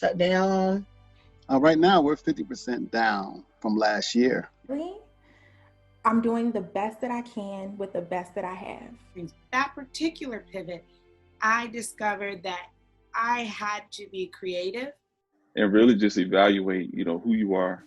shut down? Right now, we're 50% down from last year. Really? I'm doing the best that I can with the best that I have. That particular pivot, I discovered that I had to be creative. And really just evaluate, who you are.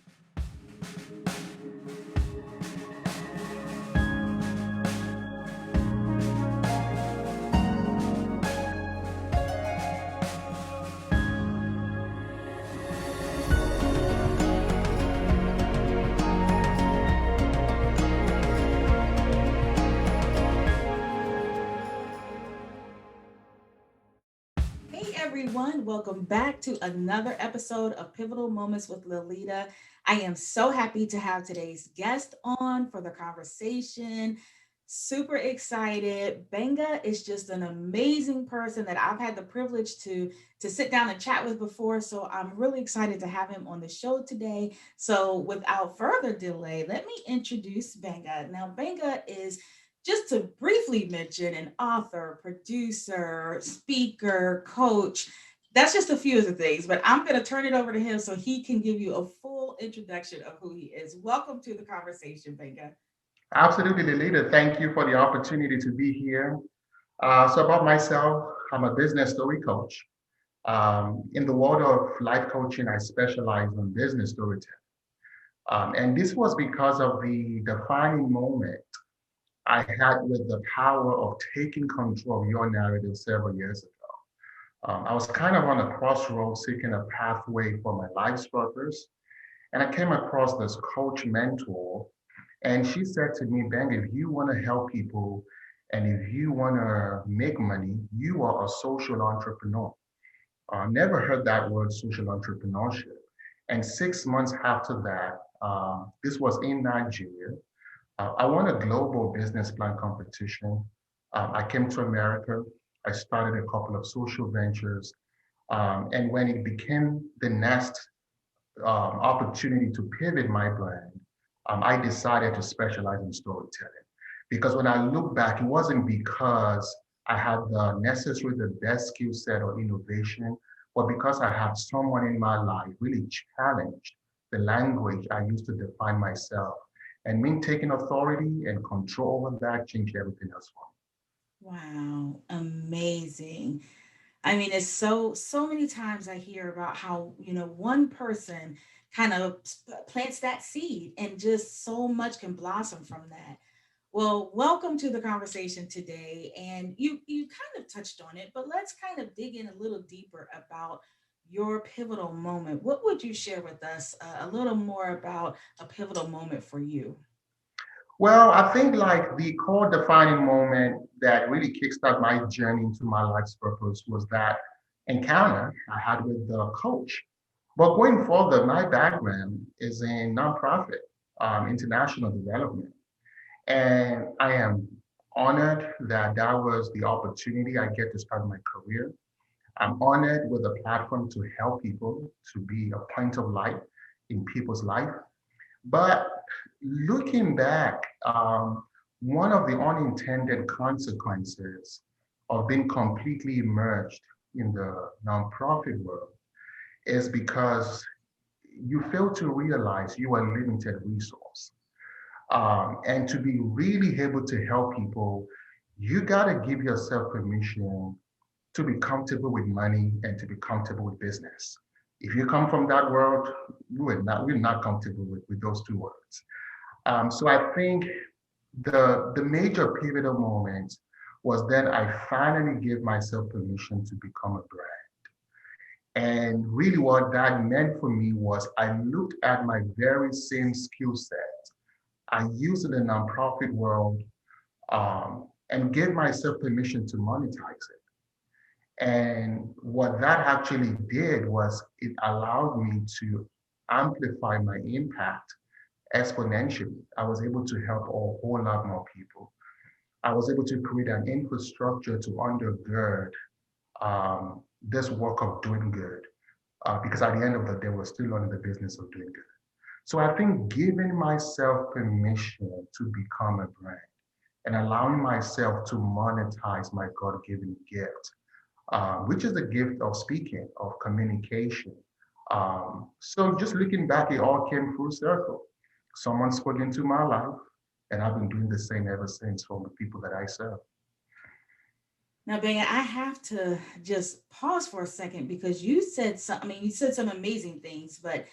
Everyone, welcome back to another episode of Pivotal Moments with Liletta. I am so happy to have today's guest on for the conversation. Super excited. Gbenga is just an amazing person that I've had the privilege to sit down and chat with before. So I'm really excited to have him on the show today. So without further delay, let me introduce Gbenga. Now, Gbenga is, just to briefly mention, an author, producer, speaker, coach. That's just a few of the things, but I'm going to turn it over to him so he can give you a full introduction of who he is. Welcome to the conversation, Gbenga. Absolutely, Liletta. Thank you for the opportunity to be here. So about myself, I'm a business story coach. In the world of life coaching, I specialize in business storytelling. And this was because of the defining moment I had with the power of taking control of your narrative several years ago. I was kind of on a crossroads seeking a pathway for my life's purpose. And I came across this coach mentor, and she said to me, "Ben, if you want to help people and if you want to make money, you are a social entrepreneur." Never heard that word, social entrepreneurship. And 6 months after that, this was in Nigeria, I won a global business plan competition. I came to America. I started a couple of social ventures. And when it became the next opportunity to pivot my brand, I decided to specialize in storytelling. Because when I look back, it wasn't because I had the best skill set or innovation, but because I had someone in my life really challenged the language I used to define myself. And me taking authority and control over that changed everything else for me. Wow, amazing. I mean, it's so many times I hear about how, one person kind of plants that seed and just so much can blossom from that. Well, welcome to the conversation today. And you kind of touched on it, but let's kind of dig in a little deeper about your pivotal moment. What would you share with us a little more about a pivotal moment for you? Well, I think like the core defining moment that really kickstarted my journey into my life's purpose was that encounter I had with the coach. But going further, my background is in nonprofit, international development. And I am honored that that was the opportunity I get to start my career. I'm honored with a platform to help people to be a point of light in people's life. But looking back, one of the unintended consequences of being completely immersed in the nonprofit world is because you fail to realize you are a limited resource. And to be really able to help people, you got to give yourself permission to be comfortable with money and to be comfortable with business. If you come from that world, we're not comfortable with those two words. So I think the major pivotal moment was then I finally gave myself permission to become a brand. And really what that meant for me was I looked at my very same skill set I used in the nonprofit world and gave myself permission to monetize it. And what that actually did was it allowed me to amplify my impact exponentially. I was able to help a whole lot more people. I was able to create an infrastructure to undergird this work of doing good. Because at the end of the day, we're still in the business of doing good. So I think giving myself permission to become a brand and allowing myself to monetize my God-given gift, which is the gift of speaking, of communication, So just looking back, it all came full circle. Someone spoke into my life, and I've been doing the same ever since for the people that I serve. Now, Benya, I have to just pause for a second because you said some, I mean, you said some amazing things, but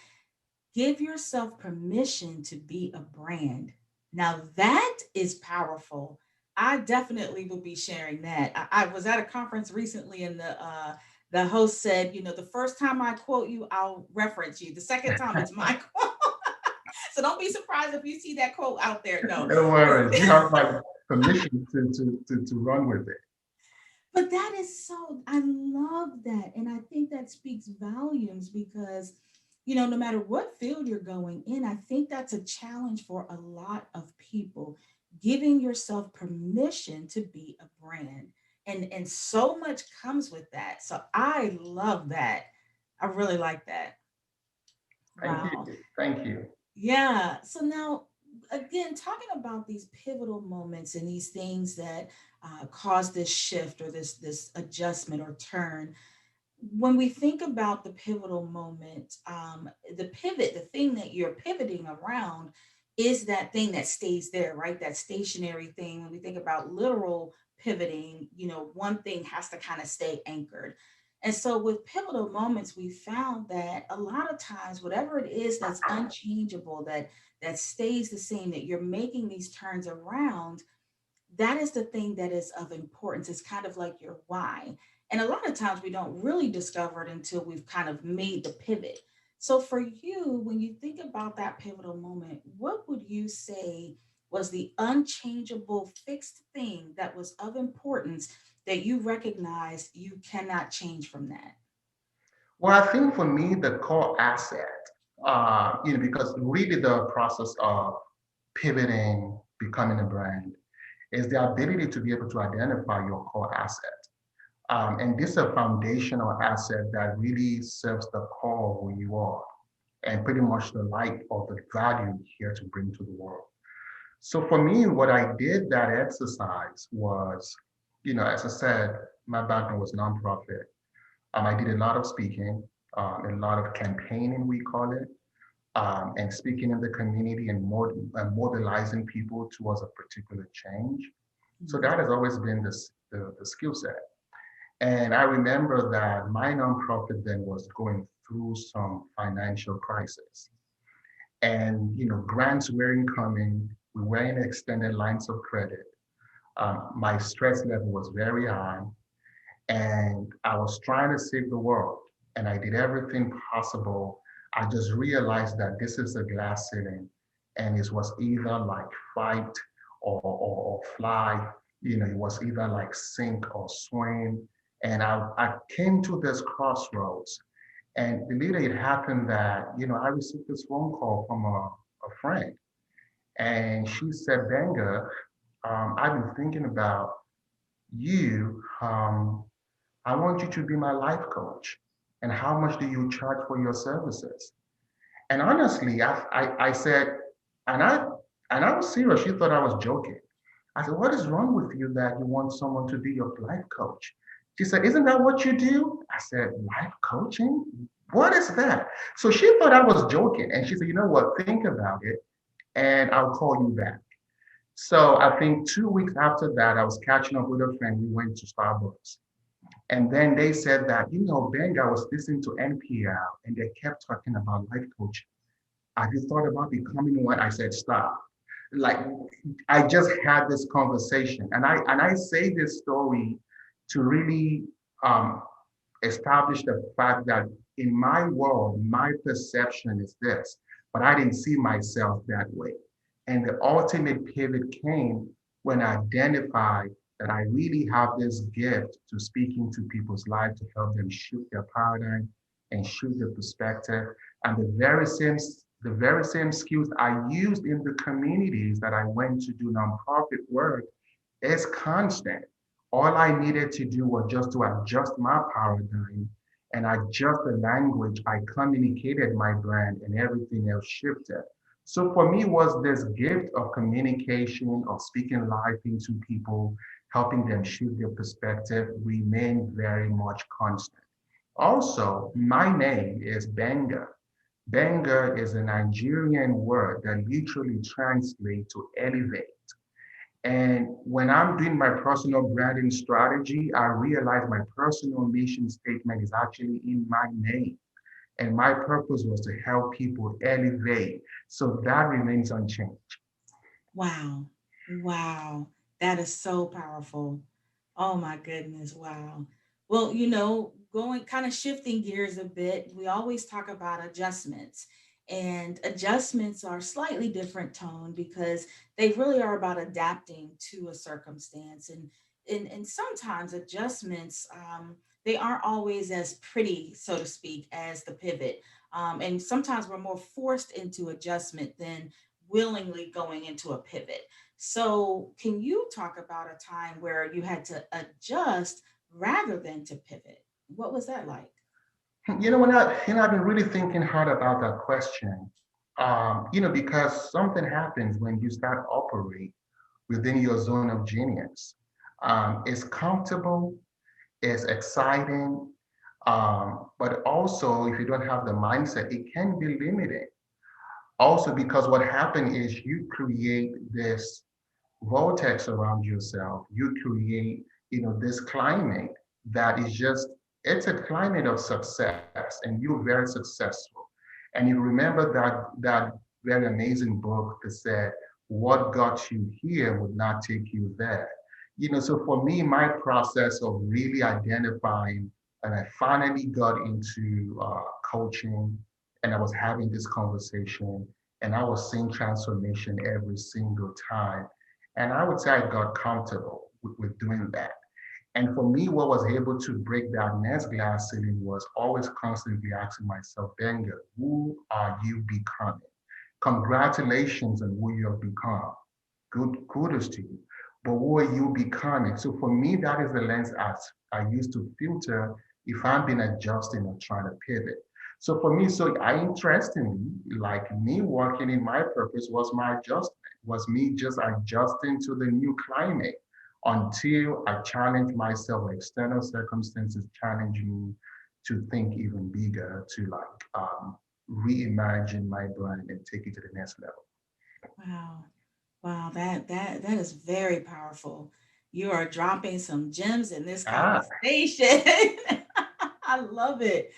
give yourself permission to be a brand. Now, that is powerful. I definitely will be sharing that. I was at a conference recently, and the host said, you know, the first time I quote you, I'll reference you. The second time, it's my quote. So don't be surprised if you see that quote out there. No, No worries. You have my permission to run with it. but that is so, I love that. And I think that speaks volumes because, you know, no matter what field you're going in, I think that's a challenge for a lot of people, giving yourself permission to be a brand. And so much comes with that. So I love that. I really like that. Thank Wow. you. Thank you. Yeah. So now, again, talking about these pivotal moments and these things that cause this shift or this adjustment or turn, when we think about the pivotal moment, the pivot, the thing that you're pivoting around is that thing that stays there, right? That stationary thing. When we think about literal pivoting, you know, one thing has to kind of stay anchored. And so with pivotal moments, we found that a lot of times, whatever it is that's unchangeable, that stays the same, that you're making these turns around, that is the thing that is of importance. It's kind of like your why. And a lot of times we don't really discover it until we've kind of made the pivot. So for you, when you think about that pivotal moment, what would you say was the unchangeable fixed thing that was of importance that you recognized you cannot change from that? Well, I think for me, the core asset, because really the process of pivoting, becoming a brand, is the ability to be able to identify your core asset. And this is a foundational asset that really serves the core of who you are and pretty much the light of the value here to bring to the world. So for me, what I did that exercise was, as I said, my background was nonprofit. I did a lot of speaking, a lot of campaigning, we call it, and speaking in the community and mobilizing people towards a particular change. So Mhm. that has always been the skill set. And I remember that my nonprofit then was going through some financial crisis. And grants weren't coming. We were in extended lines of credit. My stress level was very high, and I was trying to save the world. And I did everything possible. I just realized that this is a glass ceiling, and it was either like fight or fly. It was either like sink or swim. And I came to this crossroads. And believe it happened that, I received this phone call from a friend. And she said, Benga, I've been thinking about you. I want you to be my life coach. And how much do you charge for your services? And honestly, I said, and I and I was serious. She thought I was joking. I said, what is wrong with you that you want someone to be your life coach? She said, isn't that what you do? I said, life coaching? What is that? So she thought I was joking. And she said, you know what? Think about it and I'll call you back. So I think 2 weeks after that, I was catching up with a friend. We went to Starbucks. And then they said that, Benga was listening to NPR and they kept talking about life coaching. Have you thought about becoming one? I said, stop. Like I just had this conversation. And I say this story to really establish the fact that in my world, my perception is this, but I didn't see myself that way. And the ultimate pivot came when I identified that I really have this gift to speaking to people's lives to help them shift their paradigm and shift their perspective. And the very same skills I used in the communities that I went to do nonprofit work is constant. All I needed to do was just to adjust my paradigm and adjust the language I communicated my brand and everything else shifted. So for me was this gift of communication, of speaking life into people, helping them shift their perspective remained very much constant. Also, my name is Gbenga. Gbenga is a Nigerian word that literally translates to elevate. And when I'm doing my personal branding strategy, I realize my personal mission statement is actually in my name. And my purpose was to help people elevate. So that remains unchanged. Wow. Wow. That is so powerful. Oh my goodness. Wow. Well, going kind of shifting gears a bit, we always talk about adjustments. And adjustments are slightly different tone because they really are about adapting to a circumstance. And sometimes adjustments, they aren't always as pretty, so to speak, as the pivot. And sometimes we're more forced into adjustment than willingly going into a pivot. So, can you talk about a time where you had to adjust rather than to pivot? What was that like? I've been really thinking hard about that question. Because something happens when you start operate within your zone of genius. It's comfortable, it's exciting, but also if you don't have the mindset, it can be limiting. Also, because what happened is you create this vortex around yourself. You create, this climate that is just, it's a climate of success, and you're very successful. And you remember that very amazing book that said, "What got you here would not take you there." So for me, my process of really identifying, and I finally got into coaching, and I was having this conversation, and I was seeing transformation every single time. And I would say I got comfortable with doing that. And for me, what was able to break that next glass ceiling was always constantly asking myself, Benga, who are you becoming? Congratulations on who you have become. Good kudos to you. But who are you becoming? So for me, that is the lens I used to filter if I'm been adjusting or trying to pivot. So for me, so I interestingly, like me working in my purpose was my adjustment, was me just adjusting to the new climate until I challenge myself, or external circumstances challenge me to think even bigger, to reimagine my brand and take it to the next level. Wow. Wow, that is very powerful. You are dropping some gems in this Ah, conversation. I love it. yeah.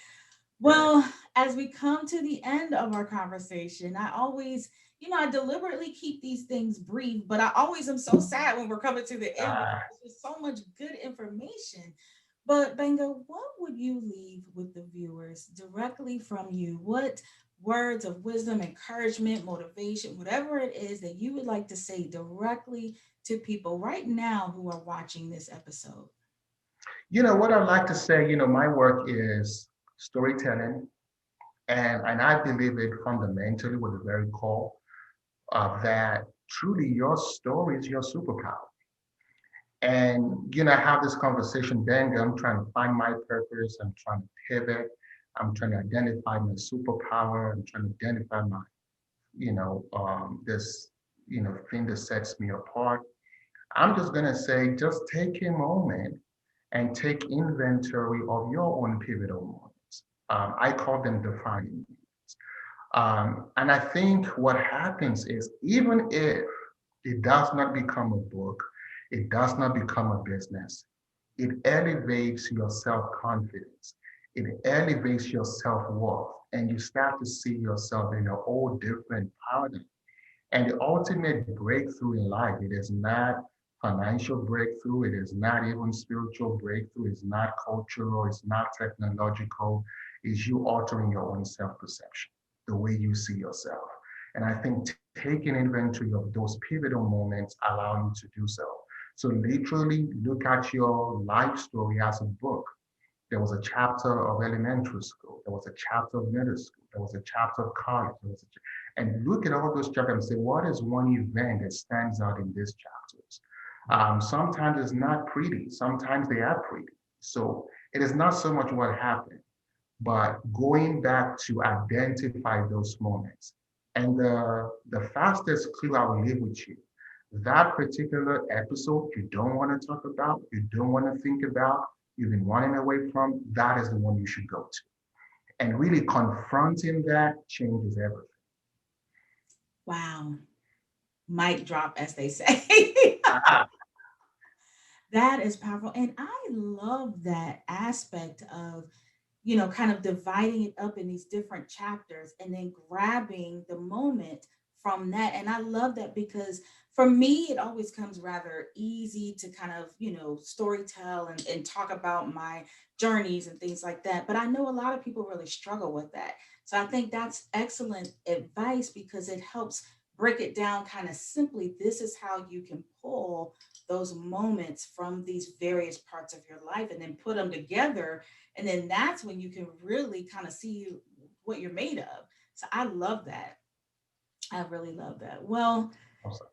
Well, as we come to the end of our conversation, I always, I deliberately keep these things brief, but I always am so sad when we're coming to the end because Ah, there's so much good information. But Benga, what would you leave with the viewers directly from you? What words of wisdom, encouragement, motivation, whatever it is that you would like to say directly to people right now who are watching this episode? what I'd like to say, my work is storytelling, and I believe it fundamentally with the very core that truly your story is your superpower. And I have this conversation, Bang, I'm trying to find my purpose, I'm trying to pivot, I'm trying to identify my superpower, I'm trying to identify my, this, thing that sets me apart. I'm just gonna say, just take a moment and take inventory of your own pivotal moments. I call them defining moments. And I think what happens is, even if it does not become a book, it does not become a business, it elevates your self-confidence, it elevates your self-worth, and you start to see yourself in a whole different paradigm. And the ultimate breakthrough in life, it is not financial breakthrough, it is not even spiritual breakthrough, it's not cultural, it's not technological, it's you altering your own self-perception, the way you see yourself. And I think taking inventory of those pivotal moments allow you to do so. So literally look at your life story as a book. There was a chapter of elementary school. There was a chapter of middle school. There was a chapter of college. And look at all those chapters and say, what is one event that stands out in these chapters? Sometimes it's not pretty. Sometimes they are pretty. So it is not so much what happened, but going back to identify those moments. And the fastest clue I will leave with you, that particular episode you don't want to talk about, you don't want to think about, you've been running away from, that is the one you should go to. And really confronting that changes everything. Wow. Mic drop, as they say. That is powerful. And I love that aspect of, kind of dividing it up in these different chapters and then grabbing the moment from that. And I love that because for me, it always comes rather easy to kind of, story tell and talk about my journeys and things like that. But I know a lot of people really struggle with that. So I think that's excellent advice because it helps break it down kind of simply. This is how you can pull those moments from these various parts of your life and then put them together, and then that's when you can really kind of see what you're made of. So I love that. I really love that. Well, Awesome.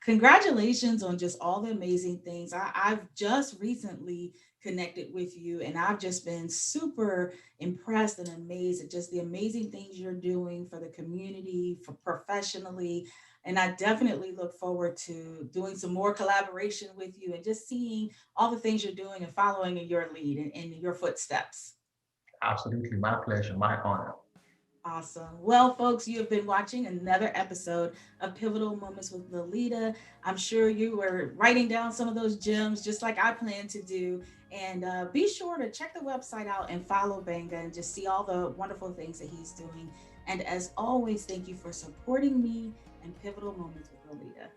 congratulations on just all the amazing things. I've just recently connected with you, and I've just been super impressed and amazed at just the amazing things you're doing for the community, for professionally. And I definitely look forward to doing some more collaboration with you and just seeing all the things you're doing and following in your lead and in your footsteps. Absolutely. My pleasure. My honor. Awesome. Well, folks, you have been watching another episode of Pivotal Moments with Liletta. I'm sure you were writing down some of those gems just like I plan to do. And be sure to check the website out and follow Gbenga and just see all the wonderful things that he's doing. And as always, thank you for supporting me and Pivotal Moments with Liletta.